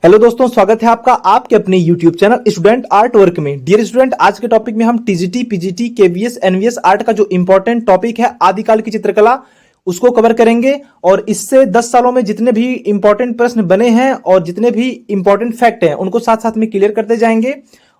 Hello दोस्तों, स्वागत है आपका आपके अपने YouTube channel student art work में। डियर स्टूडेंट, आज के टॉपिक में हम TGT, PGT, KVS, NVS art का जो इंपॉर्टेंट टॉपिक है आदिकाल की चित्रकला, उसको कवर करेंगे। और इससे 10 सालों में जितने भी इंपॉर्टेंट प्रश्न बने हैं और जितने भी इंपॉर्टेंट फैक्ट हैं उनको साथ साथ में क्लियर करते जाएंगे।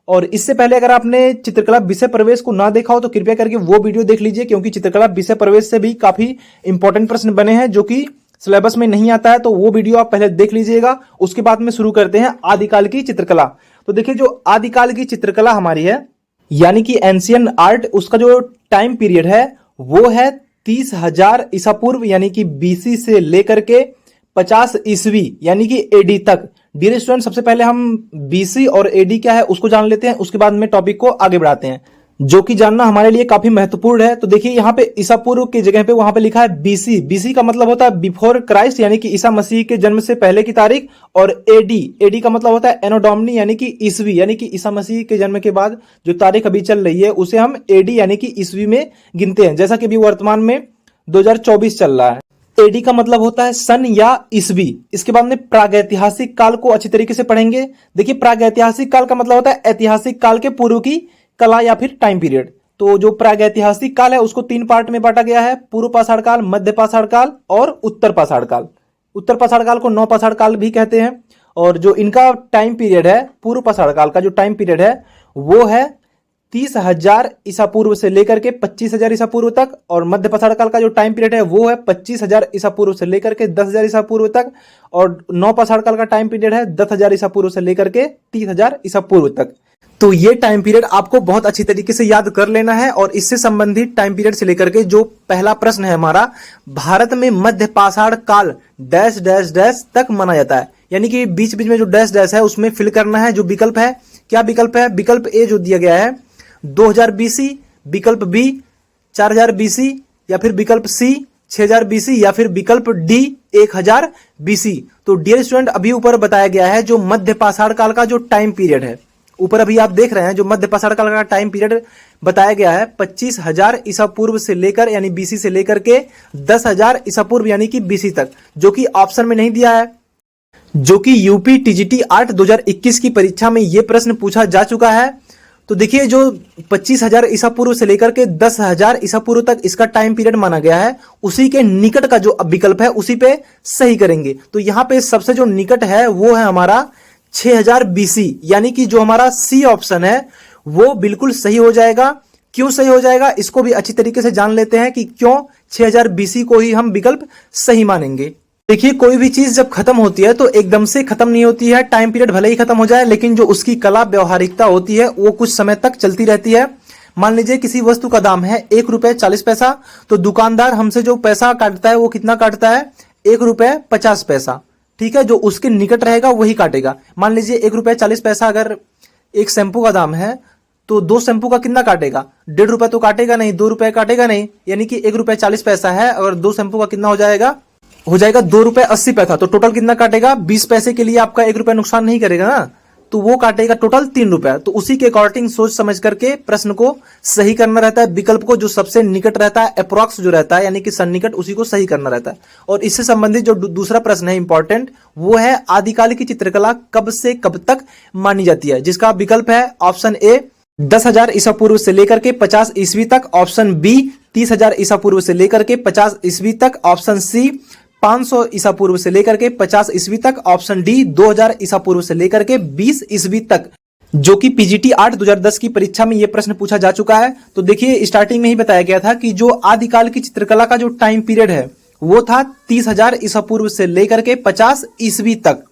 और इससे पहले अगर आपने चित्रकला विषय प्रवेश को ना देखा हो तो कृपया करके वो वीडियो देख लीजिए, क्योंकि चित्रकला विषय प्रवेश से भी काफी इंपॉर्टेंट प्रश्न बने हैं जो कि सिलेबस में नहीं आता है। तो वो वीडियो आप पहले देख लीजिएगा, उसके बाद में शुरू करते हैं आदिकाल की चित्रकला। तो देखिए, जो आदिकाल की चित्रकला हमारी है यानी कि एंशियंट आर्ट, उसका जो टाइम पीरियड है वो है 30,000 ईसा पूर्व यानी कि बीसी से लेकर के 50 ईस्वी यानी कि एडी तक। डियर स्टूडेंट, सबसे पहले हम बीसी और एडी क्या है उसको जान लेते हैं, उसके बाद में टॉपिक को आगे बढ़ाते हैं, जो कि जानना हमारे लिए काफी महत्वपूर्ण है। तो देखिए, यहाँ पे ईसा पूर्व की जगह पे वहां पे लिखा है बीसी। बीसी का मतलब होता है बिफोर क्राइस्ट यानी कि ईसा मसीह के जन्म से पहले की तारीख। और एडी, एडी का मतलब होता है एनो डोमिनी यानी कि ईसवी, यानी कि ईसा मसीह के जन्म के बाद जो तारीख अभी चल रही है उसे हम एडी यानी कि ईसवी में गिनते हैं, जैसा कि अभी वर्तमान में 2024 चल रहा है। एडी का मतलब होता है सन या ईसवी। इसके बाद में प्रागैतिहासिक काल को अच्छी तरीके से पढ़ेंगे। देखिए, प्रागैतिहासिक काल का मतलब होता है ऐतिहासिक काल के पूर्व की कला या फिर टाइम पीरियड। तो जो प्रागैतिहासिक काल है उसको 3 पार्ट में बांटा गया है, पूर्व पाषाण काल, मध्य पाषाण काल और उत्तर पाषाण काल। उत्तर पाषाण काल को नव पाषाण काल भी कहते हैं। और जो इनका टाइम पीरियड है, पूर्व पाषाण काल का जो टाइम पीरियड है वो है 30,000 ईसा पूर्व से लेकर के 25,000 ईसा पूर्व तक। और मध्य पाषाण काल का जो टाइम पीरियड है वो है 25,000 ईसा पूर्व से लेकर के 10,000 ईसा पूर्व तक। और नव पाषाण काल का टाइम पीरियड है 10,000 ईसा पूर्व से लेकर के 30,000 ईसा पूर्व तक। तो ये टाइम पीरियड आपको बहुत अच्छी तरीके से याद कर लेना है। और इससे संबंधित टाइम पीरियड से लेकर के जो पहला प्रश्न है हमारा, भारत में मध्य पाषाण काल डैश डैश डैश तक माना जाता है, यानी कि बीच बीच में जो डैश डैश है उसमें फिल करना है। जो विकल्प है, क्या विकल्प है? विकल्प ए जो दिया गया है 2000 बीसी, विकल्प बी 4000 बीसी, या फिर विकल्प सी 6000 बीसी, या फिर विकल्प डी 1000 बीसी। तो डियर स्टूडेंट, अभी ऊपर बताया गया है जो मध्य पाषाण काल का जो टाइम पीरियड है, ऊपर अभी आप देख रहे हैं जो मध्य पाषाण काल का टाइम पीरियड बताया गया है 25,000 ईसा पूर्व से लेकर यानी बीसी से लेकर के 10,000 ईसा पूर्व यानी कि बीसी तक, जो कि ऑप्शन में नहीं दिया है, जो कि यूपी टीजीटी आर्ट 2021 की परीक्षा में यह प्रश्न पूछा जा चुका है। तो देखिए, जो 25,000 ईसा पूर्व से लेकर के 10,000 ईसा पूर्व तक इसका टाइम पीरियड माना गया है, उसी के निकट का जो विकल्प है उसी पे सही करेंगे। तो यहां पे सबसे जो निकट है वो है हमारा 6000 बीसी, यानी कि जो हमारा सी ऑप्शन है वो बिल्कुल सही हो जाएगा। क्यों सही हो जाएगा इसको भी अच्छी तरीके से जान लेते हैं कि क्यों 6000 बीसी को ही हम विकल्प सही मानेंगे। देखिए, कोई भी चीज जब खत्म होती है तो एकदम से खत्म नहीं होती है। टाइम पीरियड भले ही खत्म हो जाए, लेकिन जो उसकी कला व्यवहारिकता होती है वो कुछ समय तक चलती रहती है। मान लीजिए किसी वस्तु का दाम है 1 रुपए 40 पैसा, तो दुकानदार हमसे जो पैसा काटता है वो कितना काटता है? 1 रुपए 50 पैसा। ठीक है, जो उसके निकट रहेगा वही काटेगा। मान लीजिए 1 रुपए 40 पैसा अगर एक शैंपू का दाम है तो 2 शैंपू का कितना काटेगा? 1.5 रुपए तो काटेगा नहीं, 2 रुपए काटेगा नहीं। यानी कि 1 रुपए 40 पैसा है, अगर 2 शैंपू का कितना हो जाएगा 2 रुपए 80 पैसा। तो टोटल कितना काटेगा? 20 पैसे के लिए आपका 1 रुपए नुकसान नहीं करेगा ना, तो वो काटेगा टोटल 3 रुपए। तो उसी के अकॉर्डिंग सोच समझ करके प्रश्न को सही करना रहता है। विकल्प को जो सबसे निकट रहता है, अप्रोक्स जो रहता है यानी कि सन्निकट, उसी को सही करना रहता है। और इससे संबंधित जो दूसरा प्रश्न है इंपॉर्टेंट, वो है आदिकाल की चित्रकला कब से कब तक मानी जाती है, जिसका विकल्प है ऑप्शन ए 10,000 ईसा पूर्व से लेकर के 50 ईस्वी तक, ऑप्शन बी 30,000 ईसा पूर्व से लेकर के 50 ईस्वी तक, ऑप्शन सी 500 ईसा पूर्व से लेकर के 50 ईस्वी तक, ऑप्शन डी 2000 ईसा पूर्व से लेकर के 20 ईस्वी तक, जो कि पीजीटी आर्ट 2010 की परीक्षा में यह प्रश्न पूछा जा चुका है। तो देखिए, स्टार्टिंग में ही बताया गया था कि जो आदिकाल की चित्रकला का जो टाइम पीरियड है वो था 30,000 ईसा पूर्व से लेकर के 50 ईस्वी तक।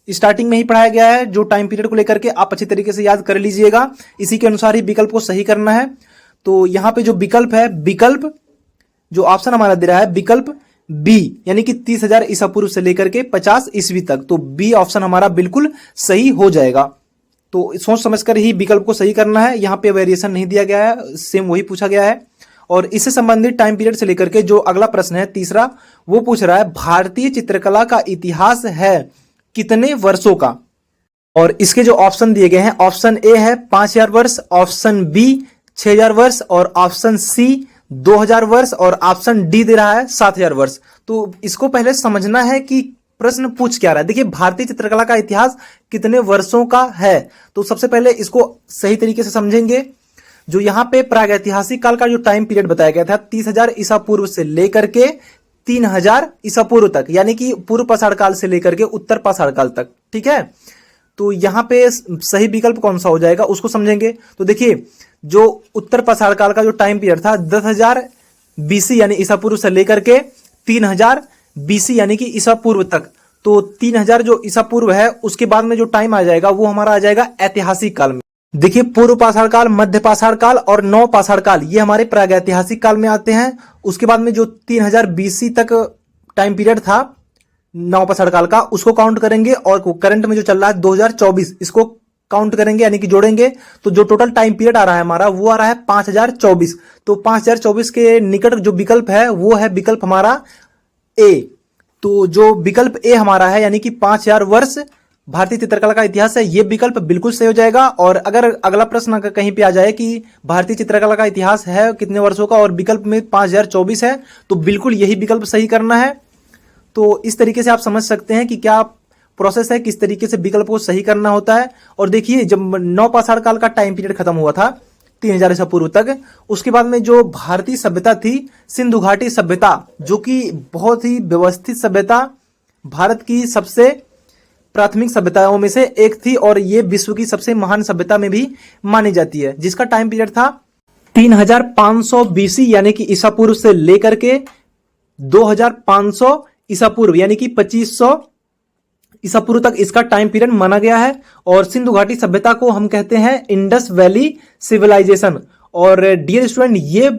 स्टार्टिंग में ही पढ़ाया गया है। जो टाइम पीरियड को लेकर के आप अच्छी तरीके से याद कर लीजिएगा, इसी के अनुसार ही विकल्प को सही करना है। तो यहां पे जो विकल्प है, विकल्प जो ऑप्शन हमारा दे रहा है विकल्प बी, यानी कि 30,000 ईसा पूर्व से लेकर के 50 ईस्वी तक, तो बी ऑप्शन हमारा बिल्कुल सही हो जाएगा। तो सोच समझकर ही विकल्प को सही करना है। यहाँ पे वेरिएशन नहीं दिया गया है, सेम वही पूछा गया है। और इससे संबंधित टाइम पीरियड से लेकर के जो अगला प्रश्न है तीसरा, वो पूछ रहा है भारतीय चित्रकला का इतिहास है कितने वर्षों का। और इसके जो ऑप्शन दिए गए हैं, ऑप्शन ए है 5000 वर्ष, ऑप्शन बी 6000 वर्ष, और ऑप्शन सी 2000 वर्ष, और ऑप्शन डी दे रहा है 7000 वर्ष। तो इसको पहले समझना है कि प्रश्न पूछ क्या रहा है। देखिए भारतीय चित्रकला का इतिहास कितने वर्षों का है, तो सबसे पहले इसको सही तरीके से समझेंगे। जो यहाँ पे प्रागैतिहासिक काल का जो टाइम पीरियड बताया गया था 30,000 ईसा पूर्व से लेकर के 3,000 ईसा पूर्व तक, यानी कि पूर्व पाषाण काल से लेकर के उत्तर पाषाण काल तक, ठीक है। तो यहाँ पे सही विकल्प कौन सा हो जाएगा उसको समझेंगे। तो देखिए जो उत्तर पाषाण काल का जो टाइम पीरियड था 10,000 बीसी यानी ईसा पूर्व से लेकर के 3,000 बीसी यानी कि ईसा पूर्व तक। तो 3,000 जो ईसा पूर्व है उसके बाद में जो टाइम आ जाएगा वो हमारा आ जाएगा ऐतिहासिक काल में। देखिए पूर्व पाषाण काल, मध्य पाषाण काल और नव पाषाण काल ये हमारे प्रागैतिहासिक काल में आते हैं। उसके बाद में जो 3,000 बीसी तक टाइम पीरियड था नव पाषाण काल का उसको काउंट करेंगे, और करंट में जो चल रहा है 2024 इसको काउंट करेंगे यानी कि जोड़ेंगे। तो जो टोटल टाइम पीरियड आ रहा है हमारा वो आ रहा है 5,024। तो 5,024 के निकट जो विकल्प है वो है विकल्प हमारा ए। तो जो विकल्प ए हमारा है यानी कि 5,000 वर्ष भारतीय चित्रकला का इतिहास है, ये विकल्प बिल्कुल सही हो जाएगा। और अगर अगला प्रश्न अगर कहीं पे आ जाए कि भारतीय चित्रकला का इतिहास है कितने वर्षों का और विकल्प में 5,024 है, तो बिल्कुल यही विकल्प सही करना है। तो इस तरीके से आप समझ सकते हैं कि क्या प्रोसेस है, किस तरीके से विकल्प को सही करना होता है। और देखिए जब नव पाषाण काल का टाइम पीरियड खत्म हुआ था 3,000 ईसा पूर्व तक, उसके बाद में जो भारतीय सभ्यता थी सिंधु घाटी सभ्यता, जो कि बहुत ही व्यवस्थित सभ्यता, भारत की सबसे प्राथमिक सभ्यताओं में से एक थी और ये विश्व की सबसे महान सभ्यता में भी मानी जाती है, जिसका टाइम पीरियड था 3,500 बीसी यानी कि ईसा पूर्व से लेकर के 2,500 ईसा पूर्व यानी कि 2,500 ईसा पूर्व तक इसका टाइम पीरियड माना गया है। और सिंधु घाटी सभ्यता को हम कहते हैं इंडस वैली सिविलाइजेशन। और डियर स्टूडेंट ये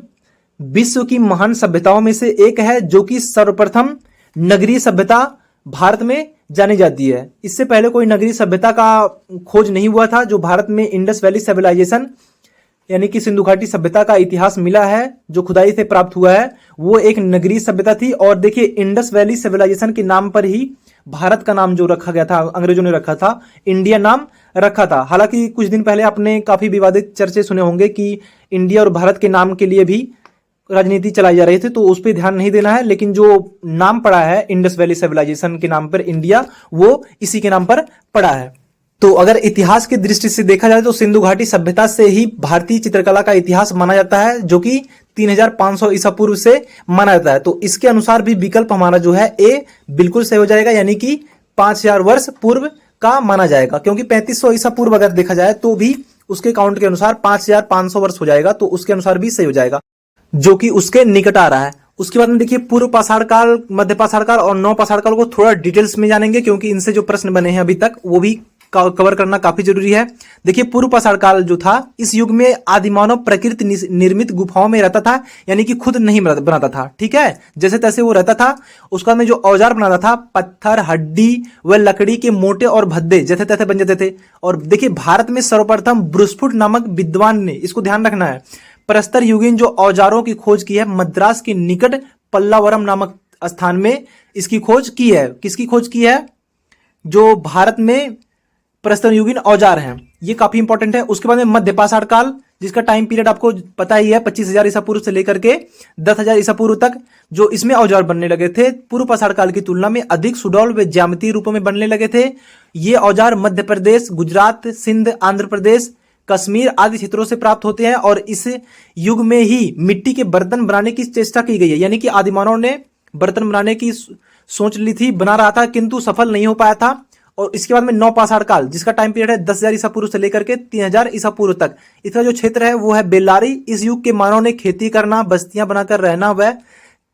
विश्व की महान सभ्यताओं में से एक है जो कि सर्वप्रथम नगरीय सभ्यता भारत में जानी जाती है। इससे पहले कोई नगरीय सभ्यता का खोज नहीं हुआ था। जो भारत में इंडस वैली सिविलाइजेशन यानी कि सिंधु घाटी सभ्यता का इतिहास मिला है जो खुदाई से प्राप्त हुआ है वो एक नगरीय सभ्यता थी। और देखिए इंडस वैली सिविलाइजेशन के नाम पर ही भारत का नाम जो रखा गया था, अंग्रेजों ने रखा था, इंडिया नाम रखा था। हालांकि कुछ दिन पहले आपने काफी विवादित चर्चे सुने होंगे कि इंडिया और भारत के नाम के लिए भी राजनीति चलाई जा रही थी, तो उस पर ध्यान नहीं देना है। लेकिन जो नाम पड़ा है इंडस वैली सिविलाइजेशन के नाम पर इंडिया, वो इसी के नाम पर पड़ा है। तो अगर इतिहास की दृष्टि से देखा जाए तो सिंधु घाटी सभ्यता से ही भारतीय चित्रकला का इतिहास माना जाता है, जो कि 3,500 ईसा पूर्व से माना जाता है। तो इसके अनुसार भी विकल्प हमारा जो है ए बिल्कुल सही हो जाएगा, यानी कि 5,000 वर्ष पूर्व का माना जाएगा। क्योंकि 3,500 ईसा पूर्व अगर देखा जाए तो भी उसके काउंट के अनुसार 5,500 वर्ष हो जाएगा, तो उसके अनुसार भी सही हो जाएगा, जो कि उसके निकट आ रहा है। उसके बाद में देखिए पूर्व पाषाण काल, मध्य पाषाण काल और नव पाषाण काल को थोड़ा डिटेल्स में जानेंगे, क्योंकि इनसे जो प्रश्न बने हैं अभी तक वो भी कवर करना काफी जरूरी है। देखिए पूर्व पाषाण काल जो था, इस युग में आदिमानव प्रकृति निर्मित गुफाओं में रहता था, यानी कि खुद नहीं बनाता था, ठीक है, जैसे तैसे वो रहता था। उसका में जो औजार बनाता था पत्थर, हड्डी व लकड़ी के मोटे और भद्दे जैसे तैसे बन जाते थे। और देखिए भारत में सर्वप्रथम ब्रुसफुट नामक विद्वान ने, इसको ध्यान रखना है, प्रस्तर युगीन जो औजारों की खोज की है मद्रास के निकट पल्लावरम नामक स्थान में इसकी खोज की है। किसकी खोज की है? जो भारत में प्रस्तर युगीन औजार हैं, ये काफी इंपॉर्टेंट है। उसके बाद में मध्य पाषाण काल, जिसका टाइम पीरियड आपको पता ही है 25,000 ईसा पूर्व से लेकर के 10,000 ईसा पूर्व तक, जो इसमें औजार बनने लगे थे पूर्व पाषाण काल की तुलना में अधिक सुडौल व ज्यामितीय रूपों में बनने लगे थे। ये औजार मध्य प्रदेश, गुजरात, सिंध, आंध्र प्रदेश, कश्मीर आदि क्षेत्रों से प्राप्त होते हैं। और इस युग में ही मिट्टी के बर्तन बनाने की चेष्टा की गई है, यानी कि आदिमानव ने बर्तन बनाने की सोच ली थी, बना रहा था, किंतु सफल नहीं हो पाया था। और इसके बाद में नव पाषाण काल, जिसका टाइम पीरियड है 10,000 ईसा पूर्व से लेकर के 3,000 ईसा पूर्व तक, इसका जो क्षेत्र है वो है बेल्लारी। इस युग के मानव ने खेती करना, बस्तियां बनाकर रहना व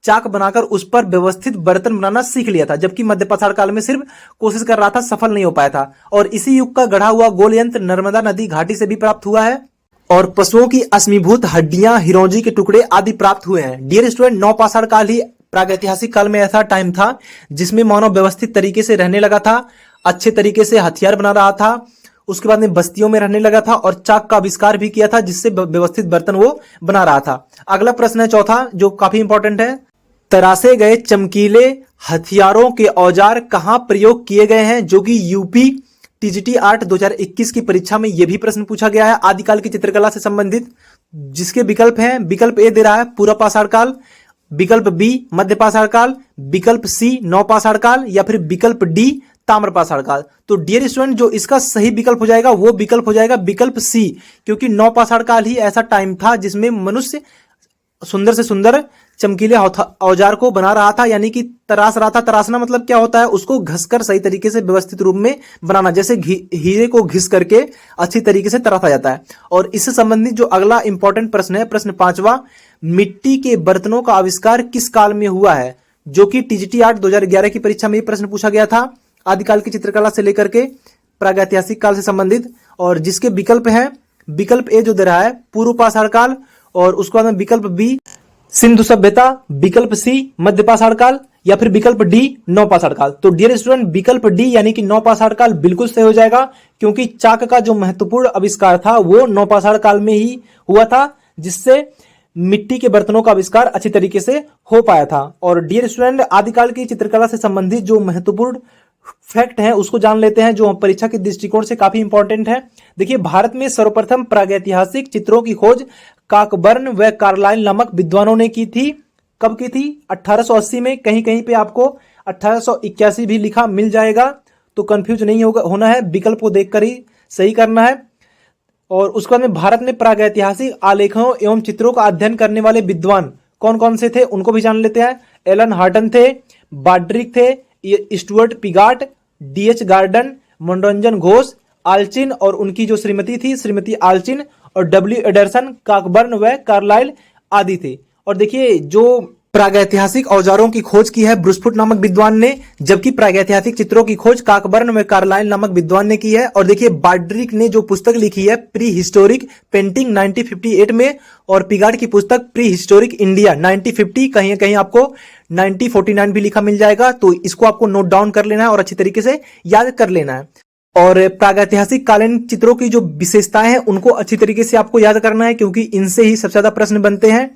चाक बनाकर उस पर व्यवस्थित बर्तन बनाना सीख लिया था, जबकि मध्य पाषाण काल में सिर्फ कोशिश कर रहा था, सफल नहीं हो पाया था। और इसी युग का गढ़ा हुआ गोल यंत्र नर्मदा नदी घाटी से भी प्राप्त हुआ है। और पशुओं की अश्मीभूत हड्डियां, हिरोंजी के टुकड़े आदि प्राप्त हुए हैं। डियर स्टूडेंट, नव पाषाण काल ही प्रागैतिहासिक काल में ऐसा टाइम था जिसमें मानव व्यवस्थित तरीके से रहने लगा था, अच्छे तरीके से हथियार बना रहा था, उसके बाद में बस्तियों में रहने लगा था और चाक का आविष्कार भी किया था, जिससे व्यवस्थित बर्तन वो बना रहा था। अगला प्रश्न है चौथा, जो काफी इंपॉर्टेंट है, तरासे गए चमकीले हथियारों के औजार कहां प्रयोग किए गए हैं? जो कि यूपी टीजीटी आर्ट 2021 की परीक्षा में यह भी प्रश्न पूछा गया है, आदिकाल की चित्रकला से संबंधित, जिसके विकल्प हैं, विकल्प ए दे रहा है पूर्व पाषाण काल, विकल्प बी मध्य पाषाण काल, विकल्प सी नव पाषाण काल या फिर विकल्प डी ताम्र पाषाण काल। तो डियर स्टूडेंट जो इसका सही विकल्प हो जाएगा वो विकल्प हो जाएगा विकल्प सी, क्योंकि नव पाषाण काल ही ऐसा टाइम था जिसमें मनुष्य सुंदर से सुंदर चमकीले औजार को बना रहा था, यानी कि तराश रहा था। तराशना मतलब क्या होता है, उसको घसकर सही तरीके से व्यवस्थित रूप में बनाना, जैसे हीरे को घिस करके अच्छी तरीके से तराशा जाता है। और इससे संबंधित जो अगला इंपॉर्टेंट प्रश्न है, प्रश्न 5वां, मिट्टी के बर्तनों का आविष्कार किस काल में हुआ है, जो कि टीजीटी आर्ट 2011 की परीक्षा में ये प्रश्न पूछा गया था, आदिकाल की चित्रकला से लेकर के प्रागैतिहासिक काल से संबंधित। और जिसके विकल्प है, विकल्प ए जो दे रहा है पूर्व पाषाण काल, और उसके बाद में विकल्प बी सिंधु सभ्यता, विकल्प सी मध्य पाषाण काल या फिर विकल्प डी नव पाषाण काल। तो डियर स्टूडेंट विकल्प डी यानी कि नव पाषाण काल बिल्कुल सही हो जाएगा, क्योंकि चाक का जो महत्वपूर्ण आविष्कार था वो नव पाषाण काल में ही हुआ था, जिससे मिट्टी के बर्तनों का आविष्कार अच्छी तरीके से हो पाया था। और डियर स्टूडेंट आदिकाल की चित्रकला से संबंधित जो महत्वपूर्ण फैक्ट है उसको जान लेते हैं, जो परीक्षा के दृष्टिकोण से काफी इंपॉर्टेंट है। देखिए, भारत में सर्वप्रथम प्रागैतिहासिक चित्रों की खोज काकबर्न व कार्लाइल नामक विद्वानों ने की थी। कब की थी? 1880 में। कहीं कहीं पे आपको 1881 भी लिखा मिल जाएगा, तो कंफ्यूज नहीं होना है, विकल्प को देखकर ही सही करना है। और उसके बाद में भारत में प्रागैतिहासिक आलेखों एवं चित्रों का अध्ययन करने वाले विद्वान कौन कौन से थे उनको भी जान लेते हैं। एलन हार्टन थे, बाड्रिक थे, स्टुअर्ट पिगाट, डीएच गार्डन, मनोरंजन घोष, आल्चिन और उनकी जो श्रीमती थी श्रीमती आल्चिन, और डब्ल्यू एडरसन, काकबर्न व कार्लाइल आदि थे। और देखिए, जो प्रागैतिहासिक औजारों की खोज की है ब्रूसफुट नामक विद्वान ने, जबकि प्रागैतिहासिक चित्रों की खोज काकबर्न व कार्लाइल नामक विद्वान ने की है। और देखिए, बाड्रिक ने जो पुस्तक लिखी है प्री हिस्टोरिक पेंटिंग 1958 में, और पिगाट की पुस्तक प्री हिस्टोरिक इंडिया 1950, कहीं कहीं आपको 1949 भी लिखा मिल जाएगा। तो इसको आपको नोट डाउन कर लेना है और अच्छी तरीके से याद कर लेना है। और प्रागैतिहासिक कालीन चित्रों की जो विशेषताएं हैं उनको अच्छी तरीके से आपको याद करना है, क्योंकि इनसे ही सबसे ज्यादा प्रश्न बनते हैं।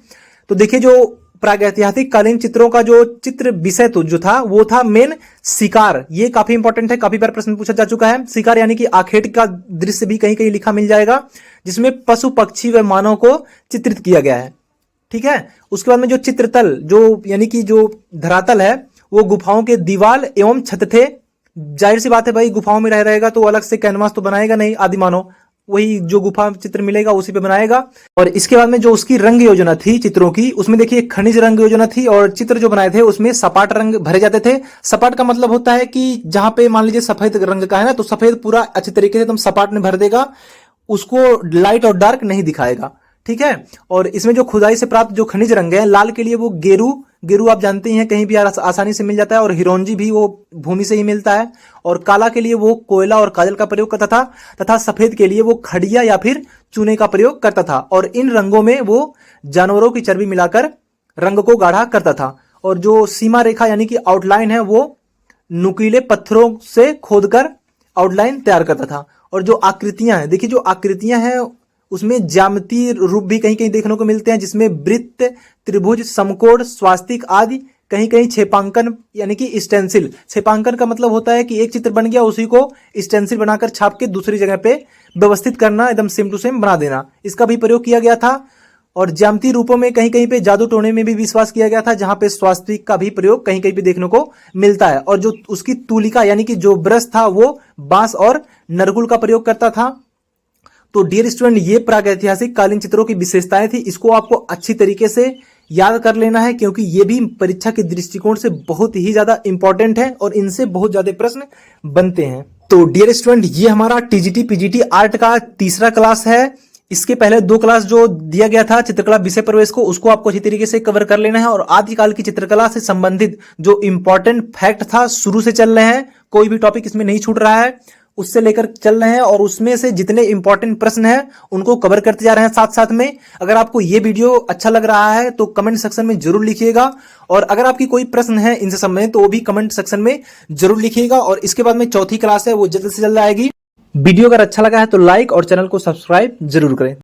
तो देखिए, जो प्रागैतिहासिक कालीन चित्रों का जो चित्र विषय तो जो था वो था मेन शिकार। ये काफी इंपॉर्टेंट है, काफी बार प्रश्न पूछा जा चुका है। शिकार यानी कि आखेट का दृश्य भी कहीं कहीं लिखा मिल जाएगा, जिसमें पशु पक्षी व मानव को चित्रित किया गया है। ठीक है। उसके बाद में जो चित्रतल जो यानी कि जो धरातल है वो गुफाओं के दीवार एवं छत थे। जाहिर सी बात है भाई, गुफाओं में रह रहेगा तो अलग से कैनवास तो बनाएगा नहीं आदि मानव, वही जो गुफा चित्र मिलेगा उसी पे बनाएगा। और इसके बाद में जो उसकी रंग योजना थी चित्रों की, उसमें देखिए खनिज रंग योजना थी, और चित्र जो बनाए थे उसमें सपाट रंग भरे जाते थे। सपाट का मतलब होता है कि जहां पे मान लीजिए सफेद रंग का है ना, तो सफेद पूरा अच्छे तरीके से एकदम सपाट में भर देगा, उसको लाइट और डार्क नहीं दिखाएगा। ठीक है। और इसमें जो खुदाई से प्राप्त जो खनिज रंग है, लाल के लिए वो गेरू आप जानते ही हैं, कहीं भी आसानी से मिल जाता है, और हिरोंजी भी वो भूमि से ही मिलता है। और काला के लिए वो कोयला और काजल का प्रयोग करता था, तथा सफेद के लिए वो खड़िया या फिर चूने का प्रयोग करता था। और इन रंगों में वो जानवरों की चर्बी मिलाकर रंग को गाढ़ा करता था। और जो सीमा रेखा यानी कि आउटलाइन है वो नुकीले पत्थरों से खोदकर आउटलाइन तैयार करता था। और जो आकृतियां हैं, देखिए जो आकृतियां हैं उसमें ज्यामितीय रूप भी कहीं कहीं देखने को मिलते हैं, जिसमें वृत्त, त्रिभुज, समकोण, स्वास्तिक आदि, कहीं कहीं छेपांकन यानी कि स्टेंसिल। छेपांकन का मतलब होता है कि एक चित्र बन गया उसी को स्टेंसिल बनाकर छाप के दूसरी जगह पे व्यवस्थित करना, एकदम सेम टू सेम बना देना, इसका भी प्रयोग किया गया था। और ज्यामितीय रूपों में कहीं कहीं पे जादू टोने में भी विश्वास किया गया था, जहां पे स्वास्तिक का भी प्रयोग कहीं कहीं पे देखने को मिलता है। और जो उसकी तूलिका यानी कि जो ब्रश था वो बांस और नरगुल का प्रयोग करता था। तो डियर स्टूडेंट, ये प्रागैतिहासिक कालीन चित्रों की विशेषताएं थी, इसको आपको अच्छी तरीके से याद कर लेना है, क्योंकि ये भी परीक्षा के दृष्टिकोण से बहुत ही ज्यादा इंपॉर्टेंट है और इनसे बहुत ज्यादा प्रश्न बनते हैं। तो डियर स्टूडेंट, ये हमारा टीजीटी पीजीटी आर्ट का तीसरा क्लास है। इसके पहले 2 क्लास जो दिया गया था चित्रकला विषय प्रवेश को, उसको आपको अच्छी तरीके से कवर कर लेना है। और आदिकाल की चित्रकला से संबंधित जो इंपॉर्टेंट फैक्ट था शुरू से चल रहे हैं, कोई भी टॉपिक इसमें नहीं छूट रहा है, उससे लेकर चल रहे हैं। और उसमें से जितने इंपॉर्टेंट प्रश्न हैं उनको कवर करते जा रहे हैं साथ साथ में। अगर आपको ये वीडियो अच्छा लग रहा है तो कमेंट सेक्शन में जरूर लिखिएगा, और अगर आपकी कोई प्रश्न है इनसे संबंधित तो वो भी कमेंट सेक्शन में जरूर लिखिएगा। और इसके बाद में चौथी क्लास है वो जल्द से जल्द आएगी। वीडियो अगर अच्छा लगा है तो लाइक और चैनल को सब्सक्राइब जरूर करें।